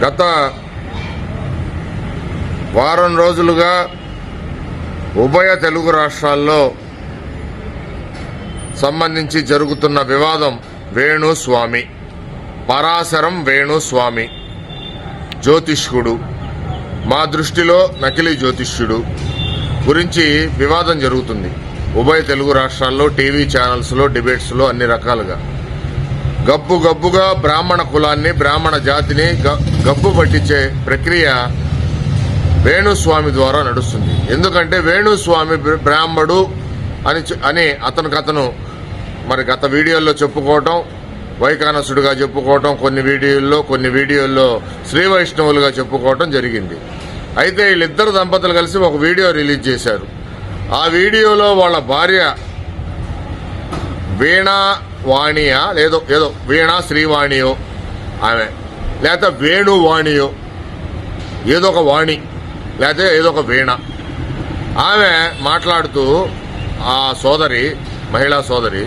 గత వారం రోజులుగా ఉభయ తెలుగు రాష్ట్రాల్లో సంబంధించి జరుగుతున్న వివాదం వేణుస్వామి, పరాశరం వేణుస్వామి జ్యోతిష్కుడు, మా దృష్టిలో నకిలీ జ్యోతిష్యుడు గురించి వివాదం జరుగుతుంది. ఉభయ తెలుగు రాష్ట్రాల్లో టీవీ ఛానల్స్లో, డిబేట్స్లో అన్ని రకాలుగా గబ్బుగా బ్రాహ్మణ కులాన్ని, బ్రాహ్మణ జాతిని గబ్బు పట్టించే ప్రక్రియ వేణుస్వామి ద్వారా నడుస్తుంది. ఎందుకంటే వేణుస్వామి బ్రాహ్మడు అని అతను మరి గత వీడియోల్లో చెప్పుకోవటం, వైకానసుడిగా చెప్పుకోవటం, కొన్ని వీడియోల్లో శ్రీ వైష్ణవులుగా చెప్పుకోవటం జరిగింది. అయితే వీళ్ళిద్దరు దంపతులు కలిసి ఒక వీడియో రిలీజ్ చేశారు. ఆ వీడియోలో వాళ్ళ భార్య వీణావాణియా ఏదో వీణా శ్రీవాణియో ఆమె, లేకపోతే వేణువాణియో, ఏదో ఒక వాణి లేకపోతే ఏదో ఒక వీణ, ఆమె మాట్లాడుతూ, ఆ సోదరి, మహిళా సోదరి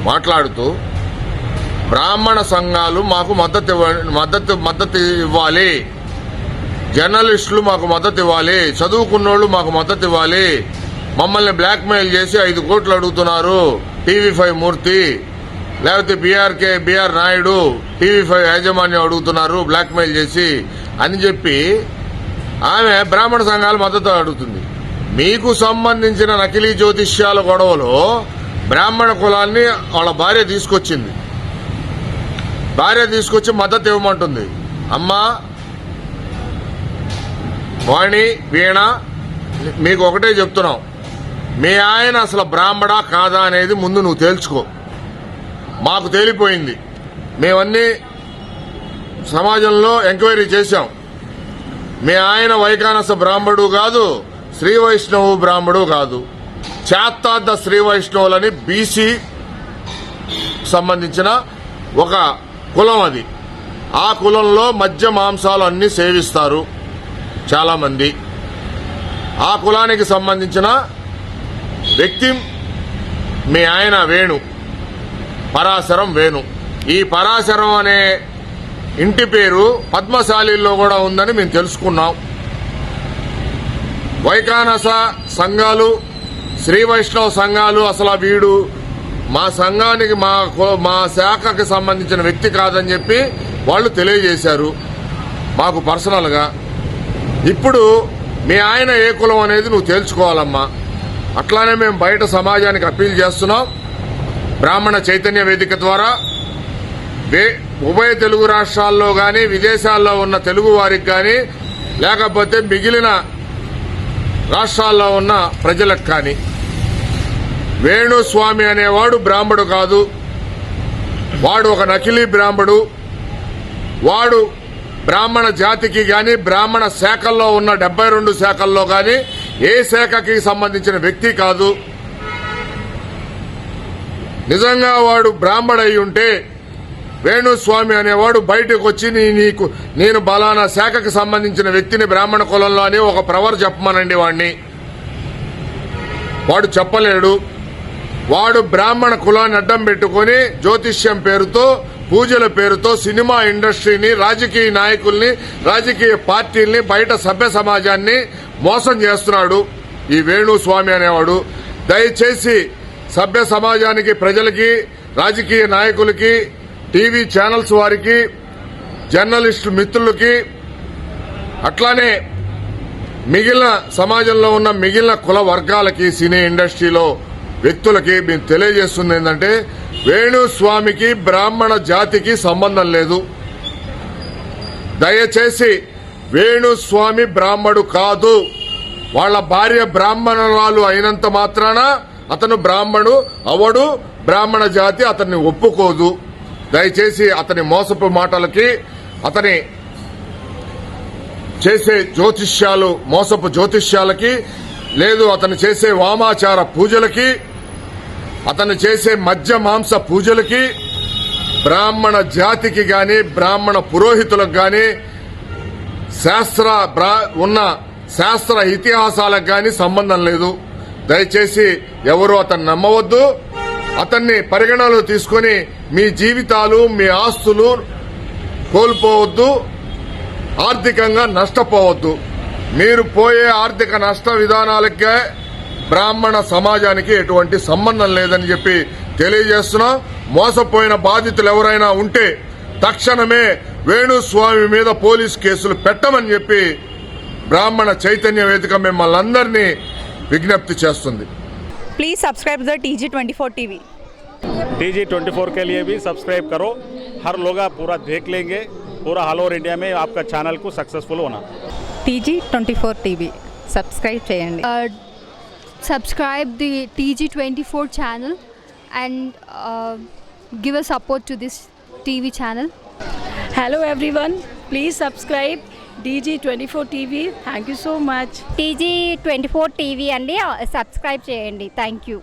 మాట్లాడుతూ, బ్రాహ్మణ సంఘాలు మాకు మద్దతు ఇవ్వాలి, జర్నలిస్టులు మాకు మద్దతు ఇవ్వాలి, చదువుకున్నోళ్ళు మాకు మద్దతు ఇవ్వాలి, మమ్మల్ని బ్లాక్మెయిల్ చేసి 5 కోట్లు అడుగుతున్నారు TV5 మూర్తి, లేకపోతే బిఆర్ నాయుడు TV5 యాజమాన్యం అడుగుతున్నారు బ్లాక్మెయిల్ చేసి అని చెప్పి ఆమె బ్రాహ్మణ సంఘాలు మద్దతు అడుగుతుంది. మీకు సంబంధించిన నకిలీ జ్యోతిష్యాల గొడవలో బ్రాహ్మణ కులాన్ని వాళ్ళ భార్య తీసుకొచ్చి మద్దతు ఇవ్వమంటుంది. అమ్మా వాణి, వీణ, మీకు ఒకటే చెప్తున్నాం, మీ ఆయన అసలు బ్రాహ్మడా కాదా అనేది ముందు నువ్వు తేల్చుకో. మాకు తేలిపోయింది, మేమన్నీ సమాజంలో ఎంక్వైరీ చేశాం. మీ ఆయన వైకానస బ్రాహ్మడు కాదు, శ్రీ వైష్ణవు బ్రాహ్మడు కాదు, చాత్తార్థ శ్రీ వైష్ణవులని బీసీ సంబంధించిన ఒక కులం అది. ఆ కులంలో మద్య మాంసాలు అన్ని సేవిస్తారు చాలా మంది. ఆ కులానికి సంబంధించిన వ్యక్తి మీ ఆయన వేణు, పరాశరం వేణు. ఈ పరాశరం అనే ఇంటి పేరు పద్మశాలిలో కూడా ఉందని మేము తెలుసుకున్నాం. వైకానస సంఘాలు, శ్రీ వైష్ణవ సంఘాలు అసలు వీడు మా సంఘానికి, మా శాఖకి సంబంధించిన వ్యక్తి కాదని చెప్పి వాళ్ళు తెలియజేశారు మాకు పర్సనల్గా. ఇప్పుడు మీ ఆయన ఏ కులం అనేది నువ్వు తేల్చుకోవాలమ్మా. అట్లానే మేము బయట సమాజానికి అప్పీల్ చేస్తున్నాం. బ్రాహ్మణ చైతన్య వేదిక ద్వారా ఉభయ తెలుగు రాష్ట్రాల్లో కానీ, విదేశాల్లో ఉన్న తెలుగు వారికి కానీ, లేకపోతే మిగిలిన రాష్ట్రాల్లో ఉన్న ప్రజలకు కానీ, వేణుస్వామి అనేవాడు బ్రాహ్మడు కాదు, వాడు ఒక నకిలీ బ్రాహ్మడు. వాడు బ్రాహ్మణ జాతికి గాని, బ్రాహ్మణ శాఖల్లో ఉన్న 72 శాఖల్లో గాని ఏ శాఖకి సంబంధించిన వ్యక్తి కాదు. నిజంగా వాడు బ్రాహ్మడై ఉంటే వేణుస్వామి అనేవాడు బయటకు వచ్చి నేను బలానా శాఖకి సంబంధించిన వ్యక్తిని బ్రాహ్మణ కులంలో అని ఒక ప్రవర్ చెప్పమనండి వాడిని. వాడు చెప్పలేడు. వాడు బ్రాహ్మణ కులాన్ని అడ్డం పెట్టుకుని జ్యోతిష్యం పేరుతో, పూజల పేరుతో సినిమా ఇండస్ట్రీని, రాజకీయ నాయకుల్ని, రాజకీయ పార్టీల్ని, బయట సభ్య సమాజాన్ని మోసం చేస్తున్నాడు ఈ వేణుస్వామి అనేవాడు. దయచేసి సభ్య సమాజానికి, ప్రజలకి, రాజకీయ నాయకులకి, టీవీ ఛానల్స్ వారికి, జర్నలిస్టు మిత్రులకి, అట్లానే మిగిలిన సమాజంలో ఉన్న మిగిలిన కుల వర్గాలకి, సినీ ఇండస్ట్రీలో వ్యక్తులకి మేము తెలియజేస్తుంది ఏంటంటే, వేణుస్వామికి బ్రాహ్మణ జాతికి సంబంధం లేదు. దయచేసి వేణుస్వామి బ్రాహ్మడు కాదు. వాళ్ళ భార్య బ్రాహ్మణురాలు అయినంత మాత్రాన అతను బ్రాహ్మడు అవడు. బ్రాహ్మణ జాతి అతన్ని ఒప్పుకోదు. దయచేసి అతని మోసపు మాటలకి, అతని చేసే జ్యోతిష్యాలు, మోసపు జ్యోతిష్యాలకి, లేదు అతను చేసే వామాచార పూజలకి, అతను చేసే మద్య మాంస పూజలకి, బ్రాహ్మణ జాతికి గాని, బ్రాహ్మణ పురోహితులకు గాని, ఉన్న శాస్త్ర ఇతిహాసాలకు గాని సంబంధం లేదు. దయచేసి ఎవరు అతన్ని నమ్మవద్దు. అతన్ని పరిగణనలో తీసుకుని మీ జీవితాలు, మీ ఆస్తులు కోల్పోవద్దు. ఆర్థికంగా నష్టపోవద్దు. మీరు పోయే ఆర్థిక నష్ట విధానాలకే బ్రాహ్మణ సమాజానికి ఎటువంటి సంబంధం లేదని చెప్పి తెలియజేస్తున్నా. మోసపోయిన బాధితులు ఎవరైనా ఉంటే తక్షణమే వేణుస్వామి మీద పోలీస్ కేసులు పెట్టమని చెప్పి బ్రాహ్మణ చైతన్య వేదిక మిమ్మల్ని అందరినీ విజ్ఞప్తి చేస్తుంది. Please subscribe the TG24 TV। TG24 के लिए भी सब्सक्राइब करो। हर लोग पूरा देख लेंगे, पूरा ऑल ओवर इंडिया में आपका चैनल को सक्सेसफुल होना। TG24 TV सब्सक्राइब చేయండి। Subscribe the TG24 channel and give a support to this TV channel. Hello everyone, please subscribe TG24 TV. Thank you so much. TG24 TV అండి, subscribe చేయండి. Thank you.